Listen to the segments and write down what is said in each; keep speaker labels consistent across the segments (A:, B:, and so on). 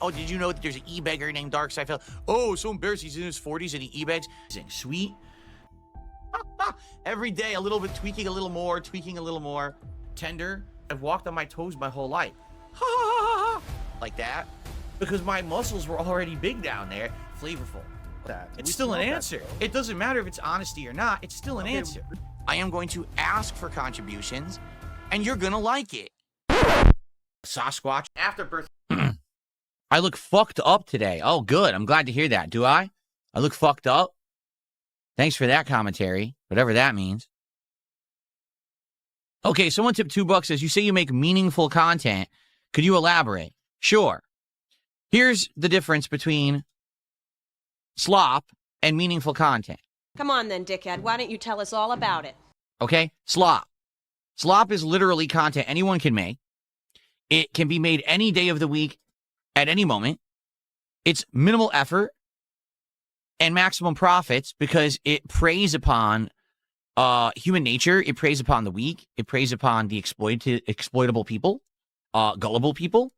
A: Oh, did you know that there's an e-beggar named Dark Side? Oh, so embarrassed. He's in his 40s and he e-begs. Sweet. Every day, a little bit, tweaking a little more, tender. I've walked on my toes my whole life. Like that. Because my muscles were already big down there. Flavorful. It's still an answer. It doesn't matter if it's honesty or not. It's still an answer. I am going to ask for contributions, and you're going to like it. Sasquatch. Afterbirth. I look fucked up today. Oh, good. I'm glad to hear that. Do I? I look fucked up? Thanks for that commentary, whatever that means. Okay, someone tipped $2. Says, you say you make meaningful content. Could you elaborate? Sure. Here's the difference between slop and meaningful content.
B: Come on then, dickhead. Why don't you tell us all about it?
A: Okay, slop. Slop is literally content anyone can make. It can be made any day of the week at any moment. It's minimal effort and maximum profits because it preys upon human nature. It preys upon the weak. It preys upon the exploitable people, gullible people.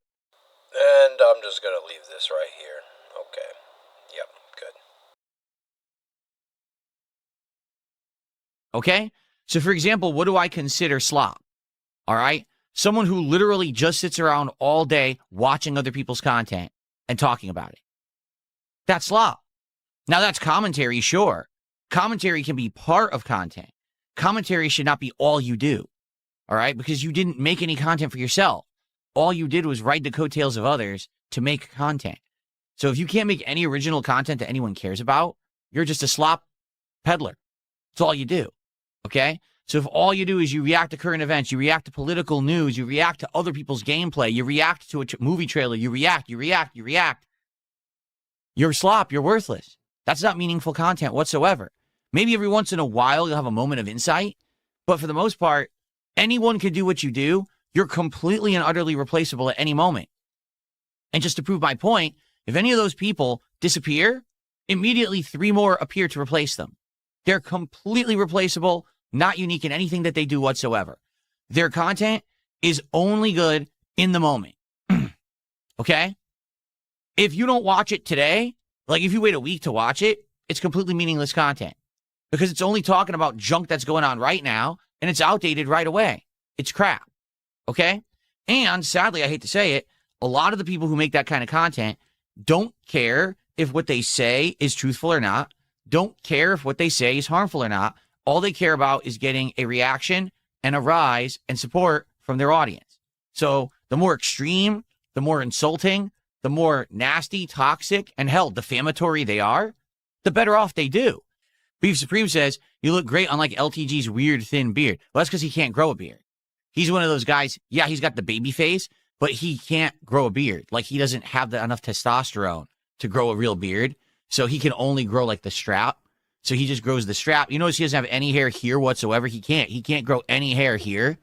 C: And I'm just going to leave this right here. Okay. Yep, good.
A: Okay? So, for example, what do I consider slop? All right? Someone who literally just sits around all day watching other people's content and talking about it. That's slop. Now, that's commentary, sure. Commentary can be part of content. Commentary should not be all you do. All right? Because you didn't make any content for yourself. All you did was ride the coattails of others to make content. So if you can't make any original content that anyone cares about, you're just a slop peddler. That's all you do. Okay? So if all you do is you react to current events, you react to political news, you react to other people's gameplay, you react to a movie trailer, you react, you're slop, you're worthless. That's not meaningful content whatsoever. Maybe every once in a while you'll have a moment of insight, but for the most part, anyone can do what you do. You're completely and utterly replaceable at any moment. And just to prove my point, if any of those people disappear, immediately 3 more appear to replace them. They're completely replaceable, not unique in anything that they do whatsoever. Their content is only good in the moment. Okay? If you don't watch it today, like if you wait a week to watch it, it's completely meaningless content because it's only talking about junk that's going on right now and it's outdated right away. It's crap. Okay? And sadly, I hate to say it, a lot of the people who make that kind of content don't care if what they say is truthful or not, don't care if what they say is harmful or not. All they care about is getting a reaction and a rise and support from their audience. So the more extreme, the more insulting, the more nasty, toxic, and hell, defamatory they are, the better off they do. Beef Supreme says, you look great unlike LTG's weird thin beard. Well, that's because he can't grow a beard. He's one of those guys, yeah, he's got the baby face, but he can't grow a beard. Like, he doesn't have enough testosterone to grow a real beard, so he can only grow, like, the strap. So he just grows the strap. You notice he doesn't have any hair here whatsoever. He can't grow any hair here.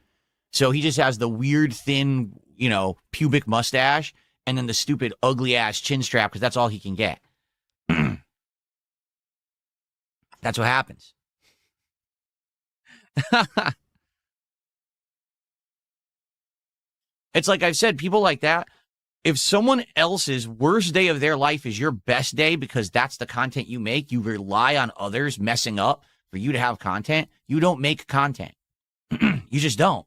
A: So he just has the weird, thin, pubic mustache, and then the stupid, ugly-ass chin strap, because that's all he can get. That's what happens. It's like I've said, people like that, if someone else's worst day of their life is your best day because that's the content you make, you rely on others messing up for you to have content, you don't make content. You just don't.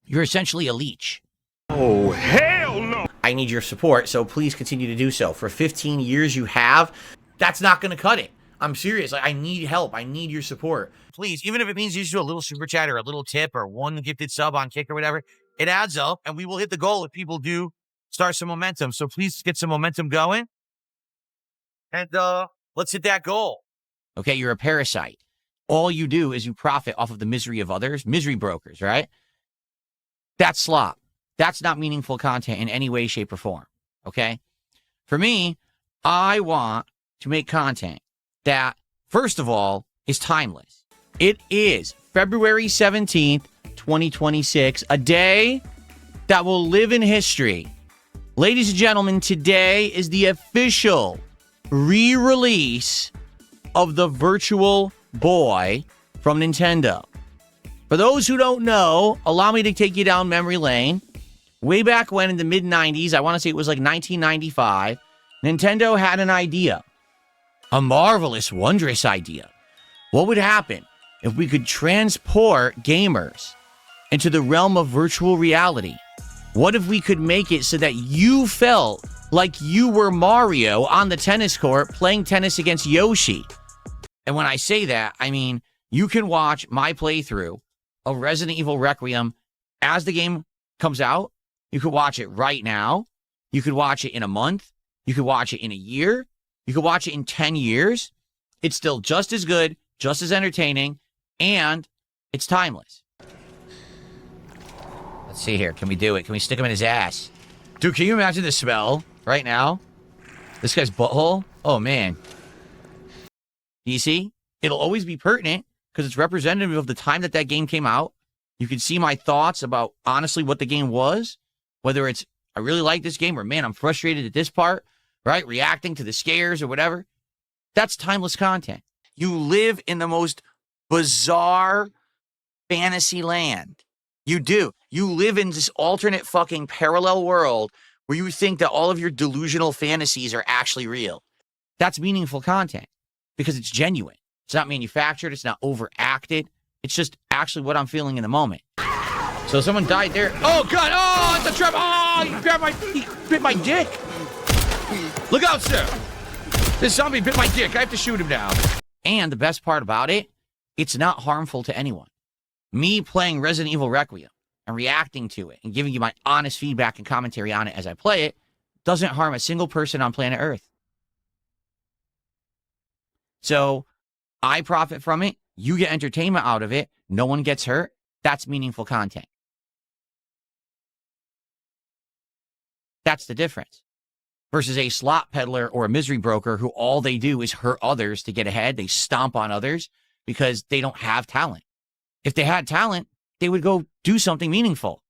A: You're essentially a leech.
D: Oh, hell no!
A: I need your support, so please continue to do so. For 15 years you have, that's not going to cut it. I'm serious. I need help. I need your support. Please, even if it means you just do a little super chat or a little tip or one gifted sub on Kick or whatever, it adds up, and we will hit the goal if people do start some momentum. So please get some momentum going, and let's hit that goal. Okay, you're a parasite. All you do is you profit off of the misery of others, misery brokers, right? That's slop. That's not meaningful content in any way, shape, or form, okay? For me, I want to make content that, first of all, is timeless. It is February 17th, 2026, a day that will live in history. Ladies and gentlemen, today is the official re-release of the Virtual Boy from Nintendo. For those who don't know, allow me to take you down memory lane. way back when in the mid-90s, I want to say it was like 1995, Nintendo had an idea. A marvelous, wondrous idea. What would happen if we could transport gamers into the realm of virtual reality? What if we could make it so that you felt like you were Mario on the tennis court playing tennis against Yoshi? And when I say that, I mean, you can watch my playthrough of Resident Evil Requiem as the game comes out. You could watch it right now. You could watch it in a month. You could watch it in a year. You could watch it in 10 years. It's still just as good, just as entertaining, and it's timeless. Let's see here. Can we do it? Can we stick him in his ass? Dude, can you imagine the smell right now? This guy's butthole? Oh, man. Do you see? It'll always be pertinent because it's representative of the time that game came out. You can see my thoughts about, honestly, what the game was. Whether it's, I really like this game, or, man, I'm frustrated at this part, right? Reacting to the scares or whatever. That's timeless content. You live in the most bizarre fantasy land. You do. You live in this alternate fucking parallel world where you think that all of your delusional fantasies are actually real. That's meaningful content because it's genuine. It's not manufactured. It's not overacted. It's just actually what I'm feeling in the moment. So someone died there. Oh, God. Oh, it's a trap. Oh, he bit my dick. Look out, sir. This zombie bit my dick. I have to shoot him now. And the best part about it, it's not harmful to anyone. Me playing Resident Evil Requiem and reacting to it and giving you my honest feedback and commentary on it as I play it doesn't harm a single person on planet Earth. So I profit from it. You get entertainment out of it. No one gets hurt. That's meaningful content. That's the difference. Versus a slop peddler or a misery broker who all they do is hurt others to get ahead. They stomp on others because they don't have talent. If they had talent, they would go do something meaningful.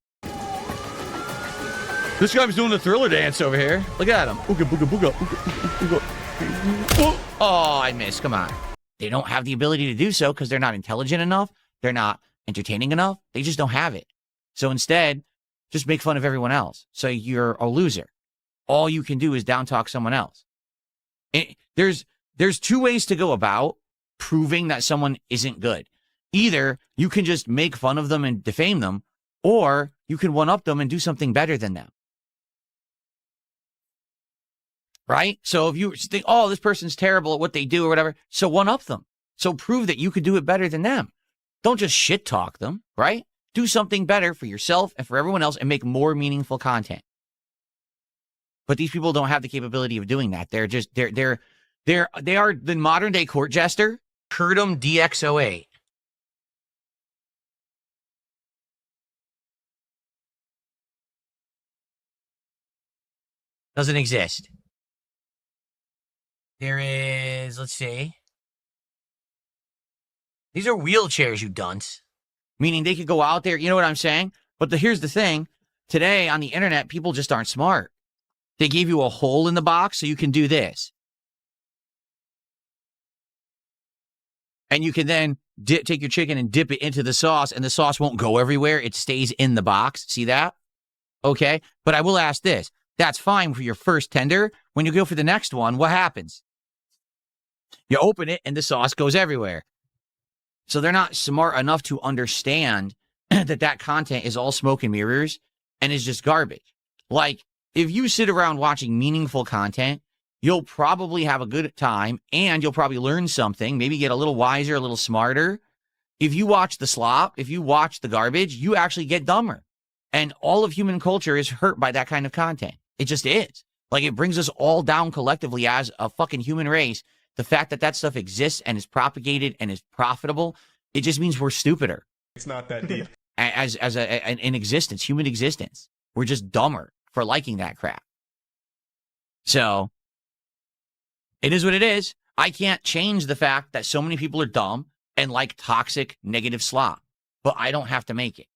A: This guy's doing the Thriller dance over here. Look at him. Ooga, booga, booga, ooga, ooga. Oh, I missed. Come on. They don't have the ability to do so because they're not intelligent enough. They're not entertaining enough. They just don't have it. So instead, just make fun of everyone else. So you're a loser. All you can do is down talk someone else. There's two ways to go about proving that someone isn't good. Either you can just make fun of them and defame them, or you can one-up them and do something better than them. Right? So if you think, oh, this person's terrible at what they do or whatever, so one-up them. So prove that you could do it better than them. Don't just shit talk them, right? Do something better for yourself and for everyone else and make more meaningful content. But these people don't have the capability of doing that. They are the modern day court jester. Curdum DX08. Doesn't exist. There is, let's see. These are wheelchairs, you dunce. Meaning they could go out there, you know what I'm saying? But here's the thing. Today on the internet, people just aren't smart. They gave you a hole in the box so you can do this. And you can then take your chicken and dip it into the sauce, and the sauce won't go everywhere. It stays in the box. See that? Okay. But I will ask this. That's fine for your first tender. When you go for the next one, what happens? You open it, and the sauce goes everywhere. So they're not smart enough to understand that content is all smoke and mirrors and is just garbage. Like, if you sit around watching meaningful content, you'll probably have a good time and you'll probably learn something, maybe get a little wiser, a little smarter. If you watch the slop, if you watch the garbage, you actually get dumber. And all of human culture is hurt by that kind of content. It just is. Like, it brings us all down collectively as a fucking human race. The fact that stuff exists and is propagated and is profitable, it just means we're stupider.
D: It's not that deep.
A: As an existence, human existence. We're just dumber for liking that crap. So, it is what it is. I can't change the fact that so many people are dumb and like toxic, negative slop. But I don't have to make it.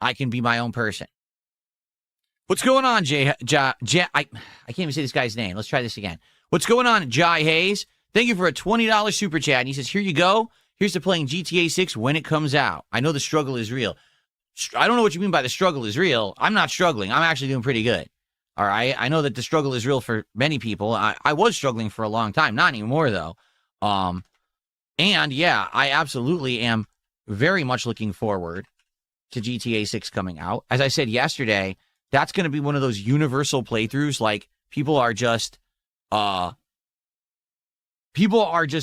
A: I can be my own person. What's going on, I can't even say this guy's name. Let's try this again. What's going on, Jai Hayes? Thank you for a $20 super chat. And he says, here you go. Here's to playing GTA 6 when it comes out. I know the struggle is real. I don't know what you mean by the struggle is real. I'm not struggling. I'm actually doing pretty good. All right. I know that the struggle is real for many people. I was struggling for a long time, not anymore though. And yeah, I absolutely am very much looking forward to GTA 6 coming out. As I said yesterday, that's going to be one of those universal playthroughs. Like people are just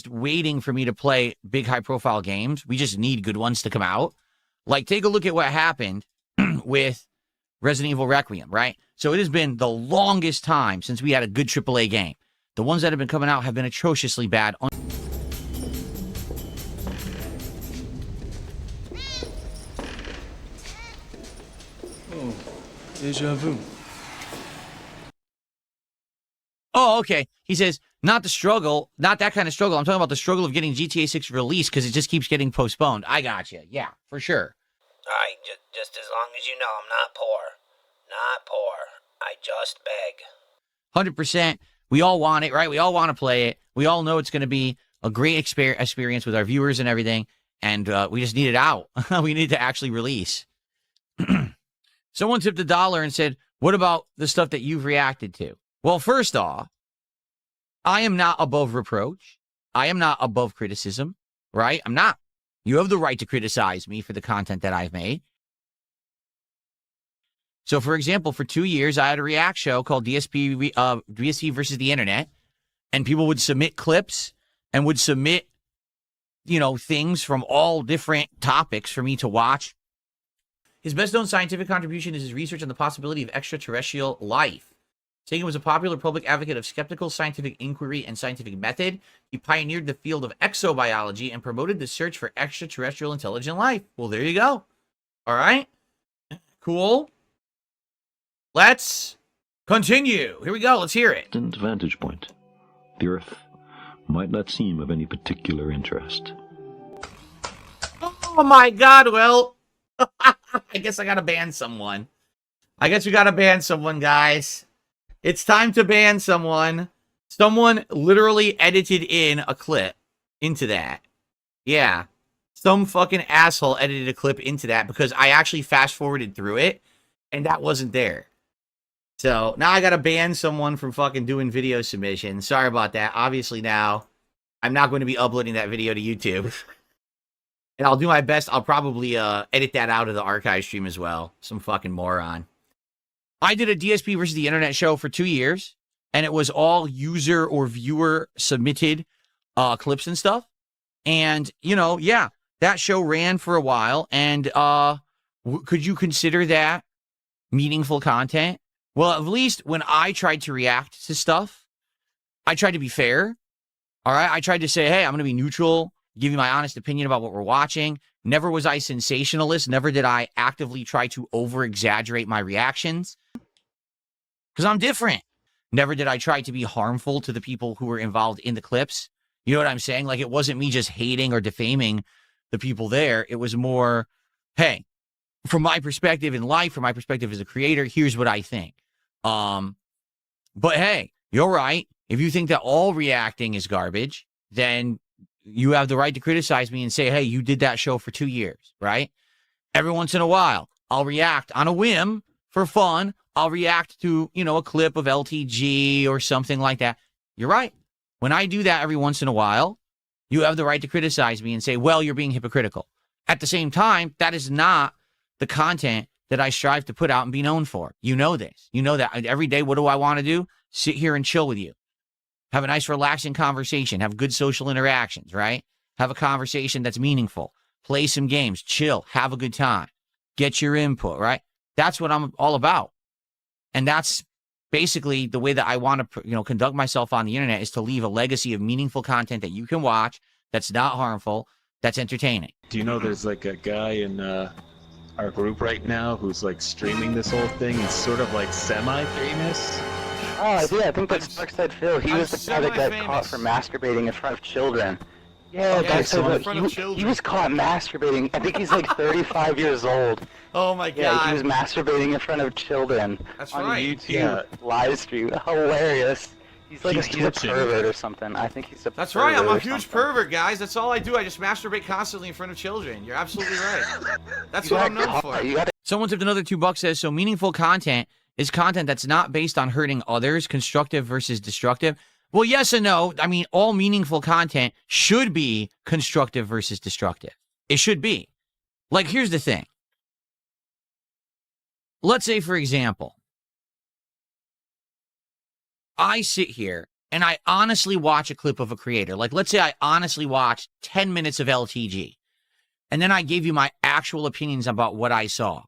A: waiting for me to play big high profile games. We just need good ones to come out. Like take a look at what happened with Resident Evil Requiem, right? So it has been the longest time since we had a good AAA game. The ones that have been coming out have been atrociously bad.
E: Oh, deja vu.
A: Oh, okay. He says, not the struggle, not that kind of struggle. I'm talking about the struggle of getting GTA 6 released because it just keeps getting postponed. I got you. Yeah, for sure.
C: Just as long as you know I'm not poor. Not poor. I just beg.
A: 100%. We all want it, right? We all want to play it. We all know it's going to be a great experience with our viewers and everything. And we just need it out. We need to actually release. Someone tipped $1 and said, what about the stuff that you've reacted to? Well, first off, I am not above reproach. I am not above criticism, right? I'm not. You have the right to criticize me for the content that I've made. So, for example, for 2 years, I had a react show called DSP versus the Internet, and people would submit clips and would submit, things from all different topics for me to watch. His best-known scientific contribution is his research on the possibility of extraterrestrial life. Sagan was a popular public advocate of skeptical scientific inquiry and scientific method. He pioneered the field of exobiology and promoted the search for extraterrestrial intelligent life. Well, there you go. All right. Cool. Let's continue. Here we go. Let's hear it.
F: Vantage point. The Earth might not seem of any particular interest.
A: Oh my God. Well, I guess I got to ban someone. I guess we got to ban someone, guys. It's time to ban someone. Someone literally edited in a clip into that. Yeah. Some fucking asshole edited a clip into that because I actually fast forwarded through it and that wasn't there. So now I got to ban someone from fucking doing video submissions. Sorry about that. Obviously now I'm not going to be uploading that video to YouTube. And I'll do my best. I'll probably edit that out of the archive stream as well. Some fucking moron. I did a DSP versus the Internet show for 2 years, and it was all user or viewer submitted clips and stuff. And, yeah, that show ran for a while. And could you consider that meaningful content? Well, at least when I tried to react to stuff, I tried to be fair. All right. I tried to say, hey, I'm going to be neutral, give you my honest opinion about what we're watching. Never was I sensationalist. Never did I actively try to over-exaggerate my reactions. Because I'm different. Never did I try to be harmful to the people who were involved in the clips. You know what I'm saying? Like, it wasn't me just hating or defaming the people there. It was more, hey, from my perspective in life, from my perspective as a creator, here's what I think. But hey, you're right. If you think that all reacting is garbage, then you have the right to criticize me and say, hey, you did that show for 2 years, right? Every once in a while, I'll react on a whim for fun. I'll react to, a clip of LTG or something like that. You're right. When I do that every once in a while, you have the right to criticize me and say, well, you're being hypocritical. At the same time, that is not the content that I strive to put out and be known for. You know this. You know that every day, what do I want to do? Sit here and chill with you. Have a nice, relaxing conversation. Have good social interactions, right? Have a conversation that's meaningful. Play some games. Chill. Have a good time. Get your input, right? That's what I'm all about. And that's basically the way that I want to, conduct myself on the internet, is to leave a legacy of meaningful content that you can watch, that's not harmful, that's entertaining.
E: Do you know there's like a guy in our group right now who's like streaming this whole thing? He's sort of like semi-famous.
G: Oh, I do. I think that's Darkside Phil. He was the guy that got caught for masturbating in front of children. Yeah,
A: Okay, so in
G: Darkside
A: front of
G: Phil. He
A: children.
G: was caught masturbating. I think he's like 35 years old.
A: Oh my God.
G: Yeah, he was masturbating in front of children
A: That's
G: on
A: right.
G: YouTube live stream. Hilarious. He's like he's a
E: twitching.
G: pervert or something. I think he's a
A: That's
G: pervert
A: right. I'm a
G: or
A: huge
G: something.
A: pervert, guys. That's all I do. I just masturbate constantly in front of children. You're absolutely right. That's
G: You
A: what I'm
G: gotta
A: known
G: call-
A: for.
G: You gotta
A: Someone tipped another $2 says, so meaningful content is content that's not based on hurting others, constructive versus destructive. Well, yes and no. I mean, all meaningful content should be constructive versus destructive. It should be. Like, here's the thing. Let's say, for example, I sit here and I honestly watch a clip of a creator. Like, let's say I honestly watched 10 minutes of LTG. And then I gave you my actual opinions about what I saw.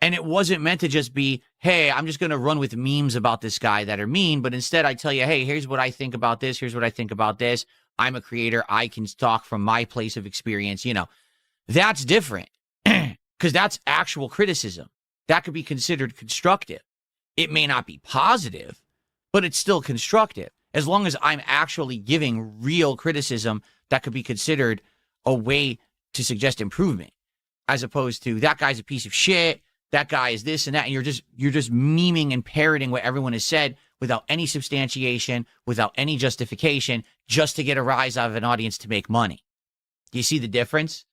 A: And it wasn't meant to just be, hey, I'm just going to run with memes about this guy that are mean. But instead, I tell you, hey, here's what I think about this. Here's what I think about this. I'm a creator. I can talk from my place of experience. You know, that's different because that's actual criticism. That could be considered constructive. It may not be positive, but it's still constructive. As long as I'm actually giving real criticism that could be considered a way to suggest improvement, as opposed to that guy's a piece of shit, that guy is this and that, and you're just memeing and parroting what everyone has said without any substantiation, without any justification, just to get a rise out of an audience to make money. Do you see the difference?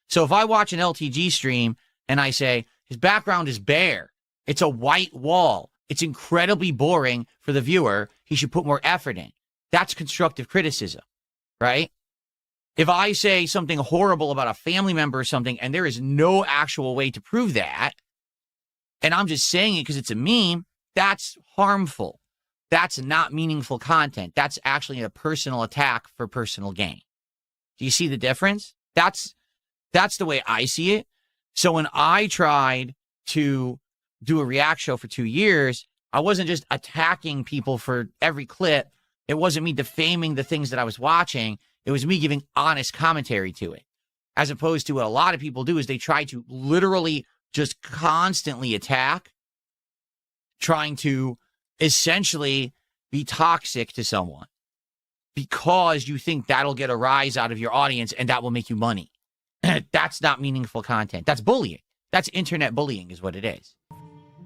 A: So if I watch an LTG stream and I say, his background is bare, it's a white wall, it's incredibly boring for the viewer, he should put more effort in. That's constructive criticism, right? If I say something horrible about a family member or something, and there is no actual way to prove that, and I'm just saying it because it's a meme, that's harmful. That's not meaningful content. That's actually a personal attack for personal gain. Do you see the difference? That's the way I see it. So when I tried to do a react show for 2 years, I wasn't just attacking people for every clip. It wasn't me defaming the things that I was watching. It was me giving honest commentary to it. As opposed to what a lot of people do is they try to literally just constantly attack, trying to essentially be toxic to someone because you think that'll get a rise out of your audience and that will make you money. That's not meaningful content. That's bullying. That's internet bullying is what it is.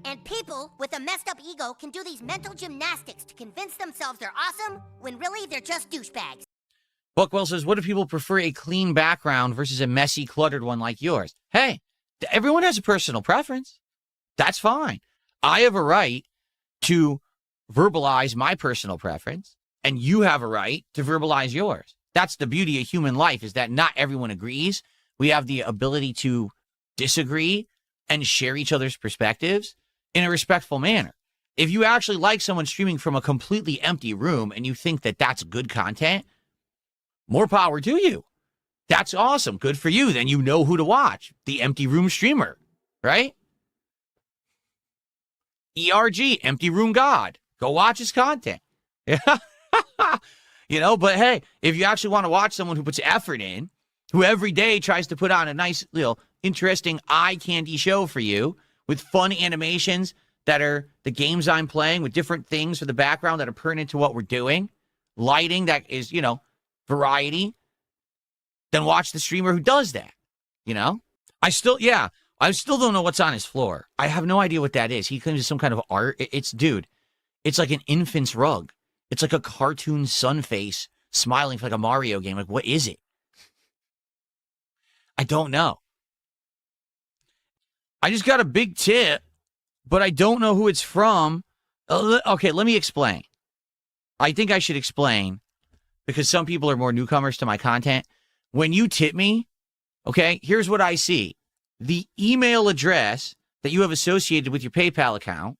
H: And people with a messed up ego can do these mental gymnastics to convince themselves they're awesome when really they're just douchebags.
A: Buckwell says, what do people prefer, a clean background versus a messy, cluttered one like yours? Hey, everyone has a personal preference. That's fine. I have a right to verbalize my personal preference, and you have a right to verbalize yours. That's the beauty of human life, is that not everyone agrees. We have the ability to disagree and share each other's perspectives in a respectful manner. If you actually like someone streaming from a completely empty room and you think that that's good content, more power to you. That's awesome. Good for you. Then you know who to watch. The empty room streamer, right? ERG, empty room god. Go watch his content. You know, but hey, if you actually want to watch someone who puts effort in, who every day tries to put on a nice, little, interesting eye candy show for you with fun animations that are the games I'm playing with different things for the background that are pertinent to what we're doing, lighting that is, you know, variety, then watch the streamer who does that, you know? I still don't know what's on his floor. I have no idea what that is. He claims it's some kind of art. Dude, it's like an infant's rug. It's like a cartoon sun face smiling for like a Mario game. Like, what is it? I don't know. I just got a big tip, but I don't know who it's from. Okay, let me explain. I think I should explain because some people are more newcomers to my content. When you tip me, okay, here's what I see. The email address that you have associated with your PayPal account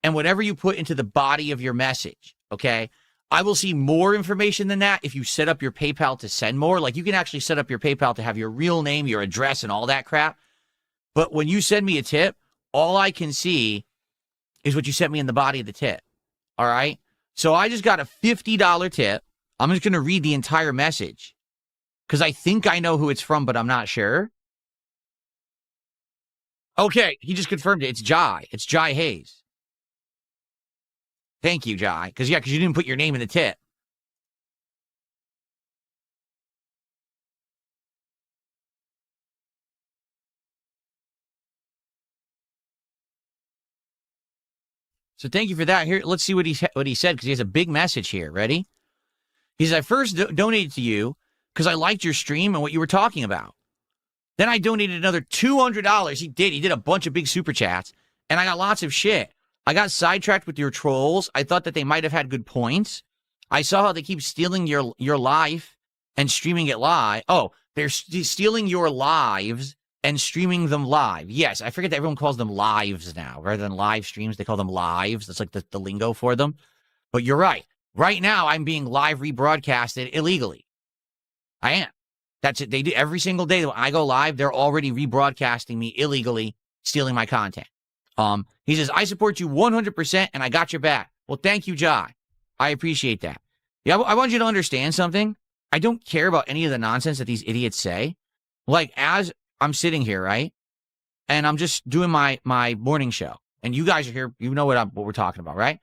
A: and whatever you put into the body of your message, okay? I will see more information than that if you set up your PayPal to send more. Like, you can actually set up your PayPal to have your real name, your address, and all that crap. But when you send me a tip, all I can see is what you sent me in the body of the tip, all right? So I just got a $50 tip. I'm just going to read the entire message because I think I know who it's from, but I'm not sure. Okay, he just confirmed it. It's Jai. It's Jai Hayes. Thank you, Jai. Because you didn't put your name in the tip. So thank you for that. Here, let's see what he said, because he has a big message here. Ready? He says, I first donated to you because I liked your stream and what you were talking about. Then I donated another $200. He did a bunch of big super chats, and I got lots of shit. I got sidetracked with your trolls. I thought that they might have had good points. I saw how they keep stealing your life and streaming it live. Oh, they're stealing your lives and streaming them live. Yes, I forget that everyone calls them lives now. Rather than live streams, they call them lives. That's like the lingo for them. But you're right. Right now, I'm being live rebroadcasted illegally. I am. That's it. They do every single day. When I go live, they're already rebroadcasting me illegally, stealing my content. He says, I support you 100% and I got your back. Well, thank you, Jai. I appreciate that. Yeah, I want you to understand something. I don't care about any of the nonsense that these idiots say. Like, as I'm sitting here, right? And I'm just doing my morning show. And you guys are here. You know what we're talking about, right?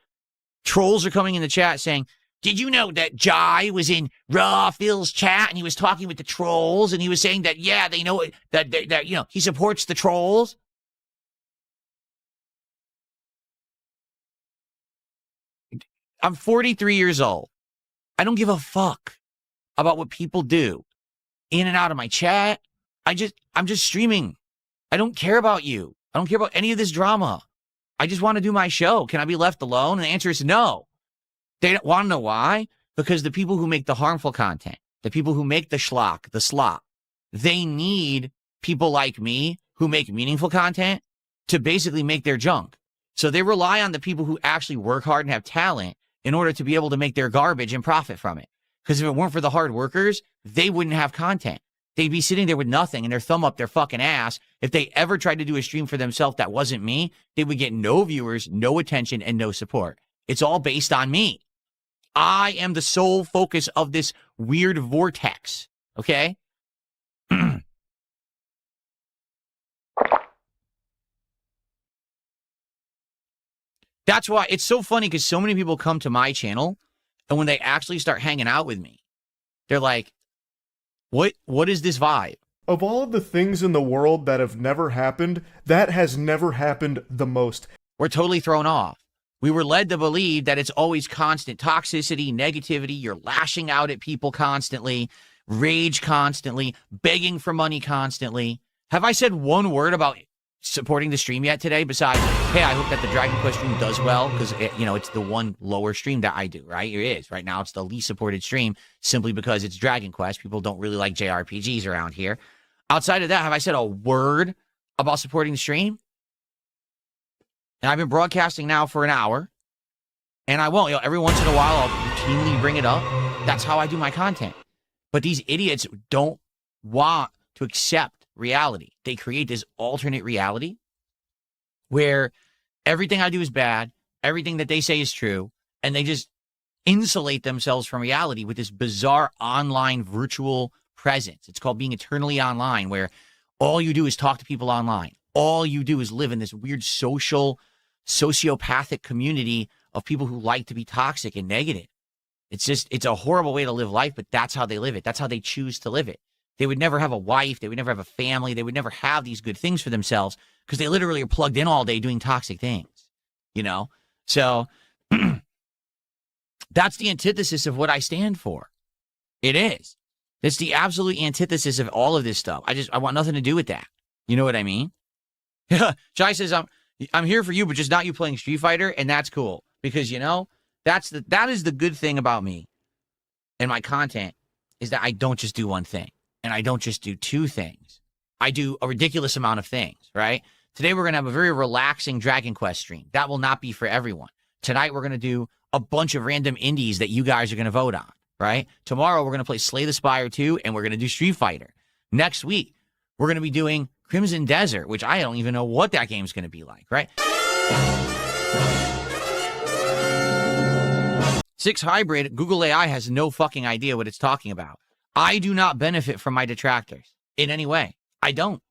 A: Trolls are coming in the chat saying, did you know that Jai was in Raw Phil's chat and he was talking with the trolls and he was saying that, yeah, they know that you know, he supports the trolls? I'm 43 years old. I don't give a fuck about what people do in and out of my chat. I'm just streaming. I don't care about you. I don't care about any of this drama. I just want to do my show. Can I be left alone? And the answer is no. They don't want to know why? Because the people who make the harmful content, the people who make the schlock, the slop, they need people like me who make meaningful content to basically make their junk. So they rely on the people who actually work hard and have talent in order to be able to make their garbage and profit from it. Because if it weren't for the hard workers, they wouldn't have content. They'd be sitting there with nothing and their thumb up their fucking ass. If they ever tried to do a stream for themselves that wasn't me, they would get no viewers, no attention, and no support. It's all based on me. I am the sole focus of this weird vortex, okay? That's why it's so funny, because so many people come to my channel, and when they actually start hanging out with me, they're like, what is this vibe?
I: Of all of the things in the world that have never happened, that has never happened the most.
A: We're totally thrown off. We were led to believe that it's always constant toxicity, negativity. You're lashing out at people constantly, rage constantly, begging for money constantly. Have I said one word about supporting the stream yet today besides, hey, I hope that the Dragon Quest stream does well, because it's the one lower stream that I do, right? It is. Right now, it's the least supported stream simply because it's Dragon Quest. People don't really like JRPGs around here. Outside of that, have I said a word about supporting the stream? And I've been broadcasting now for an hour, and I won't. Every once in a while, I'll routinely bring it up. That's how I do my content. But these idiots don't want to accept reality. They create this alternate reality where everything I do is bad, everything that they say is true, and they just insulate themselves from reality with this bizarre online virtual presence. It's called being eternally online, where all you do is talk to people online. All you do is live in this weird sociopathic community of people who like to be toxic and negative. It's a horrible way to live life, but that's how they live it. That's how they choose to live it. They would never have a wife. They would never have a family. They would never have these good things for themselves because they literally are plugged in all day doing toxic things, you know? So that's the antithesis of what I stand for. It is. It's the absolute antithesis of all of this stuff. I want nothing to do with that. You know what I mean? Jai says, I'm here for you, but just not you playing Street Fighter, and that's cool. Because, that is the good thing about me and my content, is that I don't just do one thing. And I don't just do two things. I do a ridiculous amount of things, right? Today we're going to have a very relaxing Dragon Quest stream. That will not be for everyone. Tonight we're going to do a bunch of random indies that you guys are going to vote on, right? Tomorrow we're going to play Slay the Spire 2, and we're going to do Street Fighter. Next week, we're going to be doing Crimson Desert, which I don't even know what that game's going to be like, right? 6 Hybrid, Google AI has no fucking idea what it's talking about. I do not benefit from my detractors in any way. I don't.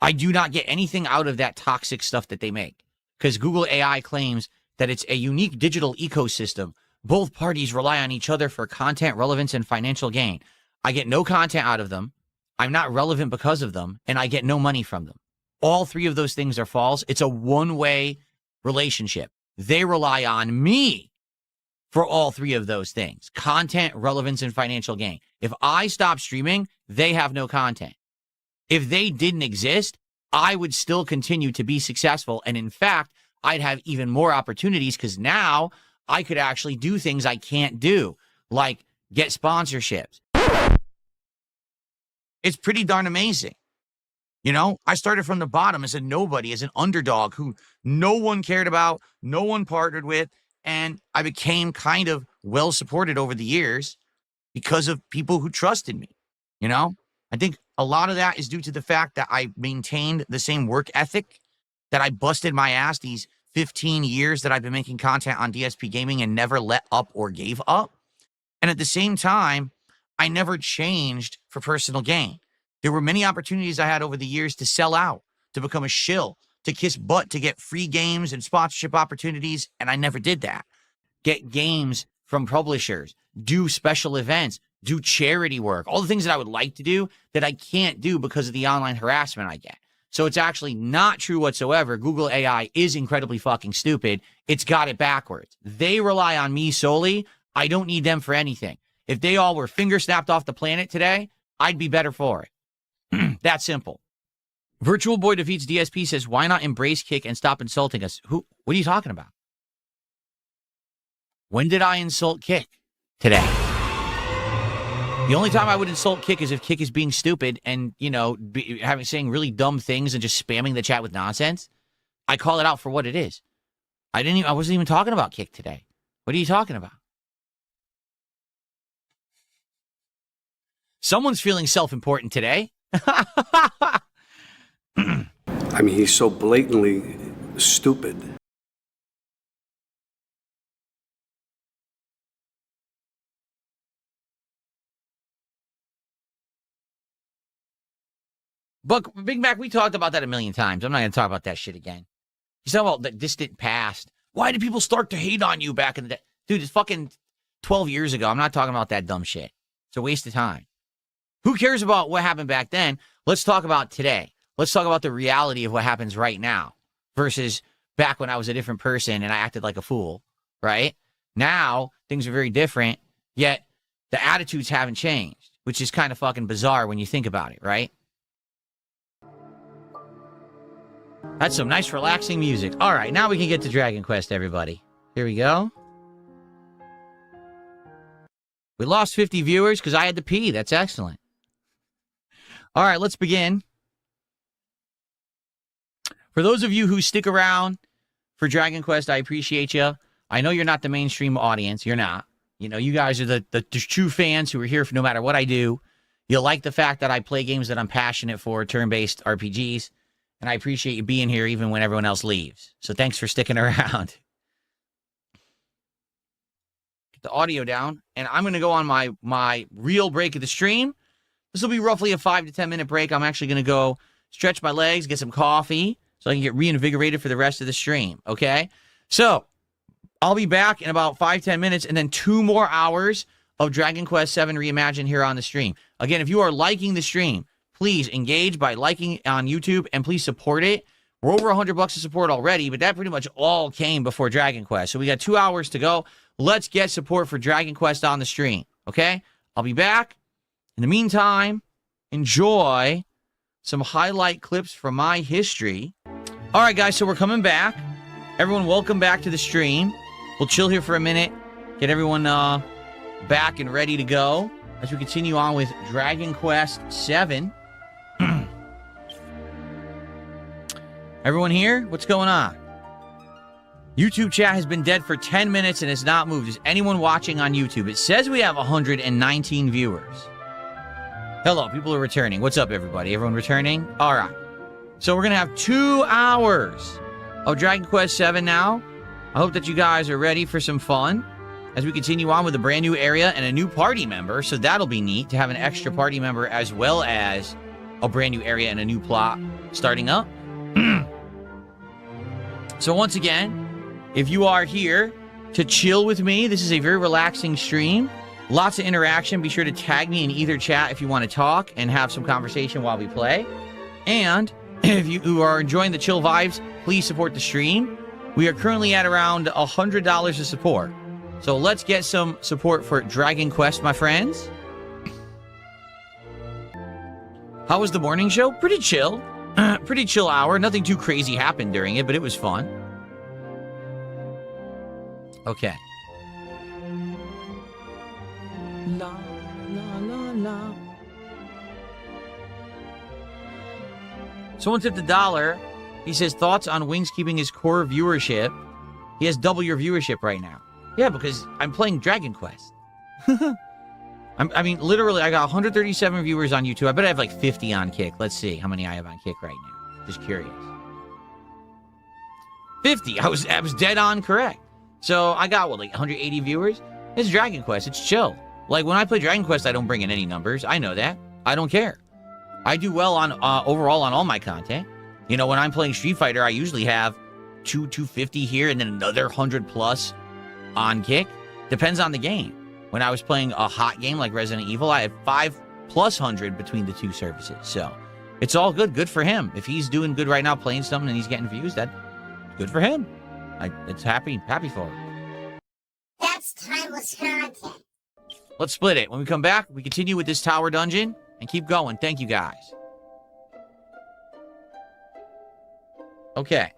A: I do not get anything out of that toxic stuff that they make, because Google AI claims that it's a unique digital ecosystem. Both parties rely on each other for content, relevance, and financial gain. I get no content out of them. I'm not relevant because of them, and I get no money from them. All three of those things are false. It's a one-way relationship. They rely on me for all three of those things: content, relevance, and financial gain. If I stop streaming, they have no content. If they didn't exist, I would still continue to be successful. And in fact, I'd have even more opportunities because now I could actually do things I can't do, like get sponsorships. It's pretty darn amazing. You know, I started from the bottom as a nobody, as an underdog who no one cared about, no one partnered with, and I became kind of well supported over the years because of people who trusted me. You know, I think a lot of that is due to the fact that I maintained the same work ethic, that I busted my ass these 15 years that I've been making content on DSP Gaming and never let up or gave up. And at the same time, I never changed for personal gain. There were many opportunities I had over the years to sell out, to become a shill, to kiss butt, to get free games and sponsorship opportunities, and I never did that. Get games from publishers, do special events, do charity work, all the things that I would like to do that I can't do because of the online harassment I get. So it's actually not true whatsoever. Google AI is incredibly fucking stupid. It's got it backwards. They rely on me solely. I don't need them for anything. If they all were finger snapped off the planet today, I'd be better for it. That simple. Virtual Boy Defeats DSP says, why not embrace Kick and stop insulting us? What are you talking about? When did I insult Kick? Today. The only time I would insult Kick is if Kick is being stupid and, you know, saying really dumb things and just spamming the chat with nonsense. I call it out for what it is. I wasn't even talking about Kick today. What are you talking about? Someone's feeling self-important today.
J: I mean, he's so blatantly stupid.
A: But Big Mac, we talked about that a million times. I'm not going to talk about that shit again. He's talking about the distant past. Why did people start to hate on you back in the day? Dude, it's fucking 12 years ago. I'm not talking about that dumb shit. It's a waste of time. Who cares about what happened back then? Let's talk about today. Let's talk about the reality of what happens right now versus back when I was a different person and I acted like a fool, right? Now, things are very different, yet the attitudes haven't changed, which is kind of fucking bizarre when you think about it, right? That's some nice, relaxing music. All right, now we can get to Dragon Quest, everybody. Here we go. We lost 50 viewers because I had to pee. That's excellent. All right, let's begin. For those of you who stick around for Dragon Quest, I appreciate you. I know you're not the mainstream audience. You're not. You know, you guys are the true fans who are here for no matter what I do. You like the fact that I play games that I'm passionate for, turn-based RPGs. And I appreciate you being here even when everyone else leaves. So thanks for sticking around. Get the audio down. And I'm going to go on my real break of the stream. This will be roughly a 5 to 10 minute break. I'm actually going to go stretch my legs, get some coffee, so I can get reinvigorated for the rest of the stream. Okay? So I'll be back in about 5-10 minutes and then 2 more hours of Dragon Quest VII Reimagined here on the stream. Again, if you are liking the stream, please engage by liking on YouTube and please support it. We're over $100 of support already, but that pretty much all came before Dragon Quest. So we got 2 hours to go. Let's get support for Dragon Quest on the stream, okay? I'll be back. In the meantime, enjoy some highlight clips from my history. All right, guys, so we're coming back. Everyone, welcome back to the stream. We'll chill here for a minute, get everyone back and ready to go as we continue on with Dragon Quest VII. Everyone here? What's going on? YouTube chat has been dead for 10 minutes and has not moved. Is anyone watching on YouTube? It says we have 119 viewers. Hello, people are returning. What's up, everybody? Everyone returning? All right. So we're going to have 2 hours of Dragon Quest VII now. I hope that you guys are ready for some fun as we continue on with a brand new area and a new party member. So that'll be neat to have an extra party member as well as a brand new area and a new plot starting up. So once again, if you are here to chill with me, this is a very relaxing stream. Lots of interaction. Be sure to tag me in either chat if you want to talk and have some conversation while we play. And if you are enjoying the chill vibes, please support the stream We are currently at around $100 of support. So let's get some support for Dragon Quest, my friends. How was the morning show? Pretty chill. Pretty chill hour. Nothing too crazy happened during it, but it was fun. Okay. La, la, la, la. Someone tipped $1. He says, thoughts on Wings keeping his core viewership. He has double your viewership right now. Yeah, because I'm playing Dragon Quest. I mean, literally, I got 137 viewers on YouTube. I bet I have like 50 on Kick. Let's see how many I have on Kick right now. Just curious. 50. I was dead on correct. So I got, what, like 180 viewers? It's Dragon Quest. It's chill. Like, when I play Dragon Quest, I don't bring in any numbers. I know that. I don't care. I do well on overall on all my content. You know, when I'm playing Street Fighter, I usually have 250 here and then another 100 plus on Kick. Depends on the game. When I was playing a hot game like Resident Evil, I had 5+100 between the two services. So it's all good. Good for him. If he's doing good right now playing something and he's getting views, that's good for him. It's happy for him.
H: That's timeless content.
A: Let's split it. When we come back, we continue with this tower dungeon and keep going. Thank you, guys. Okay.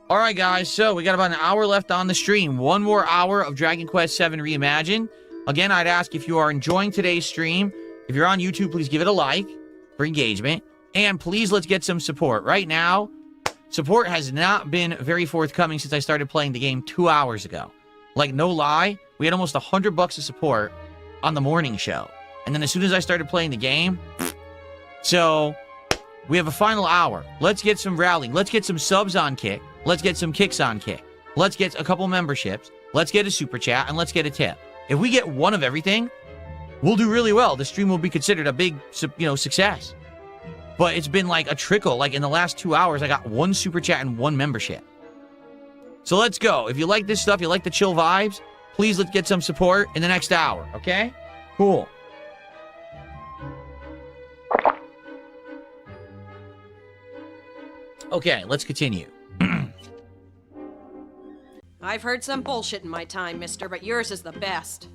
A: All right, guys. So we got about an hour left on the stream. One more hour of Dragon Quest VII Reimagined. Again, I'd ask if you are enjoying today's stream. If you're on YouTube, please give it a like for engagement. And please, let's get some support. Right now, support has not been very forthcoming since I started playing the game 2 hours ago. Like, no lie, we had almost $100 of support on the morning show. And then as soon as I started playing the game, so we have a final hour. Let's get some rallying. Let's get some subs on Kick. Let's get some kicks on Kick. Let's get a couple memberships. Let's get a super chat, and let's get a tip. If we get one of everything, we'll do really well. The stream will be considered a big, success. But it's been like a trickle. Like in the last 2 hours, I got one super chat and one membership. So let's go. If you like this stuff, you like the chill vibes, please let's get some support in the next hour, okay? Cool. Okay, let's continue.
B: I've heard some bullshit in my time, mister, but yours is the best.